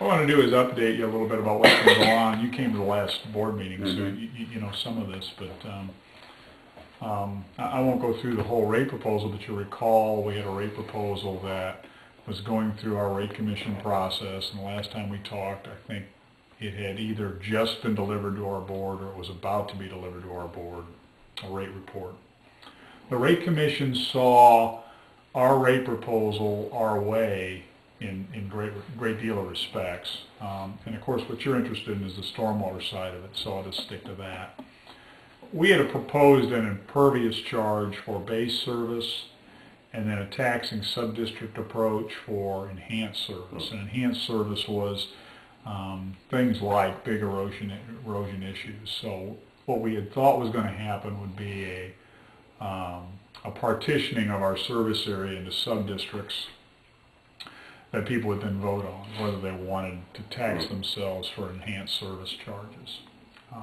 What I want to do is update you a little bit about what's going to go on. You came to the last board meeting, so you know some of this, but I won't go through the whole rate proposal, but you recall we had a rate proposal that was going through our rate commission process, and the last time we talked, I think it had either just been delivered to our board or it was about to be delivered to our board, a rate report. The rate commission saw our rate proposal our way in great deal of respects, and of course what you're interested in is the stormwater side of it, so I'll just stick to that. We had proposed an impervious charge for base service and then a taxing subdistrict approach for enhanced service. And enhanced service was things like big erosion issues. So what we had thought was going to happen would be a partitioning of our service area into subdistricts that people would then vote on, whether they wanted to tax themselves for enhanced service charges.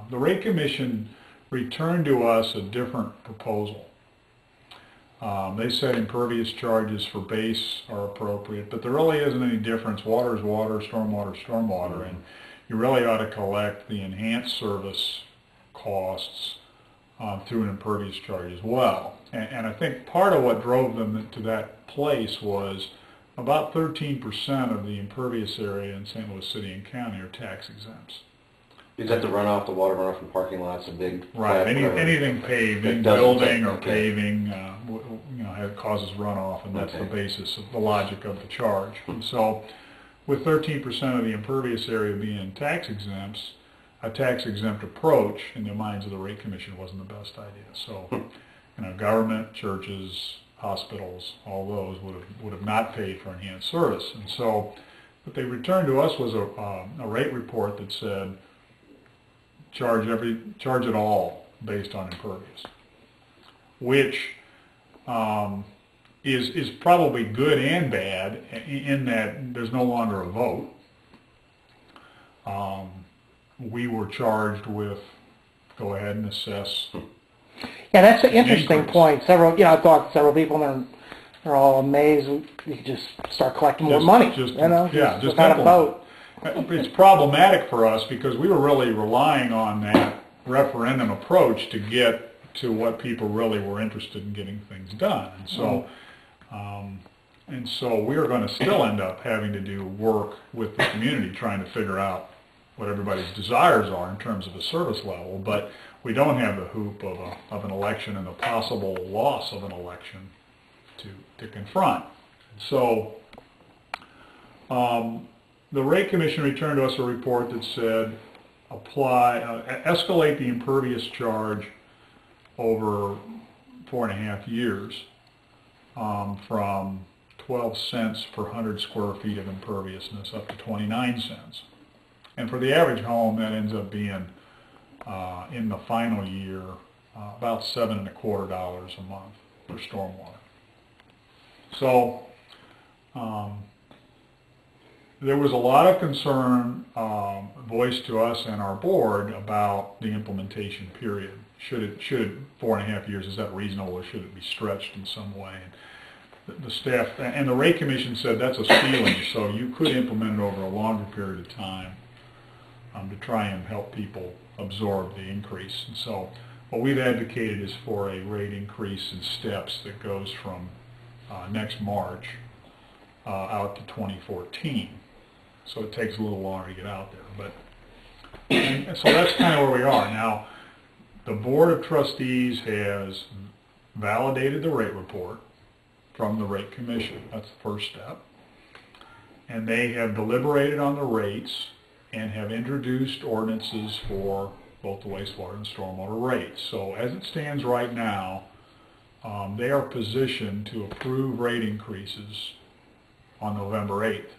The rate commission returned to us a different proposal. They said impervious charges for base are appropriate, but there really isn't any difference. Water is water, stormwater is stormwater, and you really ought to collect the enhanced service costs through an impervious charge as well. And I think part of what drove them to that place was about 13% of the impervious area in St. Louis City and County are tax exempts. Is that the runoff, the water runoff from parking lots, a big... Right, anything paving, building or paving, you know, it causes runoff, and that's the basis of the logic of the charge. And so, with 13% of the impervious area being tax exempts, a tax exempt approach in the minds of the rate commission wasn't the best idea. So, you know, government, churches, hospitals, all those would have not paid for enhanced service. And so, what they returned to us was a rate report that said, charge it all based on impervious, which is probably good and bad in that there's no longer a vote. We were charged with go ahead and assess. Yeah, that's an interesting point. Several, I talked to several people, and they're all amazed. You could just start collecting more money. Just without a vote. It's problematic for us because we were really relying on that referendum approach to get to what people really were interested in getting things done. And so we are going to still end up having to do work with the community trying to figure out what everybody's desires are in terms of a service level, but we don't have the hoop of an election and the possible loss of an election to confront. So the rate commission returned to us a report that said escalate the impervious charge over 4.5 years from 12 cents per 100 square feet of imperviousness up to 29 cents. And for the average home, that ends up being, in the final year, about $7.25 a month for stormwater. So there was a lot of concern voiced to us and our board about the implementation period. Should it 4.5 years, is that reasonable, or should it be stretched in some way? And the staff and the rate commission said that's a ceiling, so you could implement it over a longer period of time to try and help people absorb the increase. And so what we've advocated is for a rate increase in steps that goes from next March out to 2014. So it takes a little longer to get out there. And so that's kind of where we are. Now, the Board of Trustees has validated the rate report from the rate commission. That's the first step. And they have deliberated on the rates and have introduced ordinances for both the wastewater and stormwater rates. So as it stands right now, they are positioned to approve rate increases on November 8th,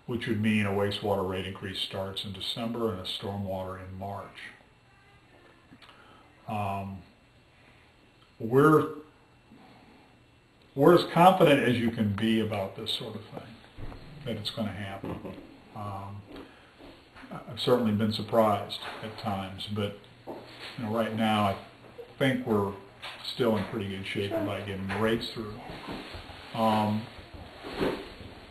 which would mean a wastewater rate increase starts in December and a stormwater in March. We're as confident as you can be about this sort of thing, that it's going to happen. I've certainly been surprised at times, but right now I think we're still in pretty good shape about getting the rates through.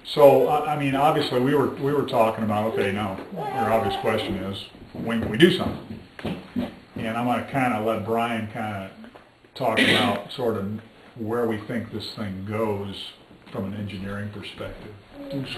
So, I mean, obviously, we were talking about, okay, now, your obvious question is, when can we do something? And I'm gonna kinda let Brian kinda talk about sort of where we think this thing goes from an engineering perspective.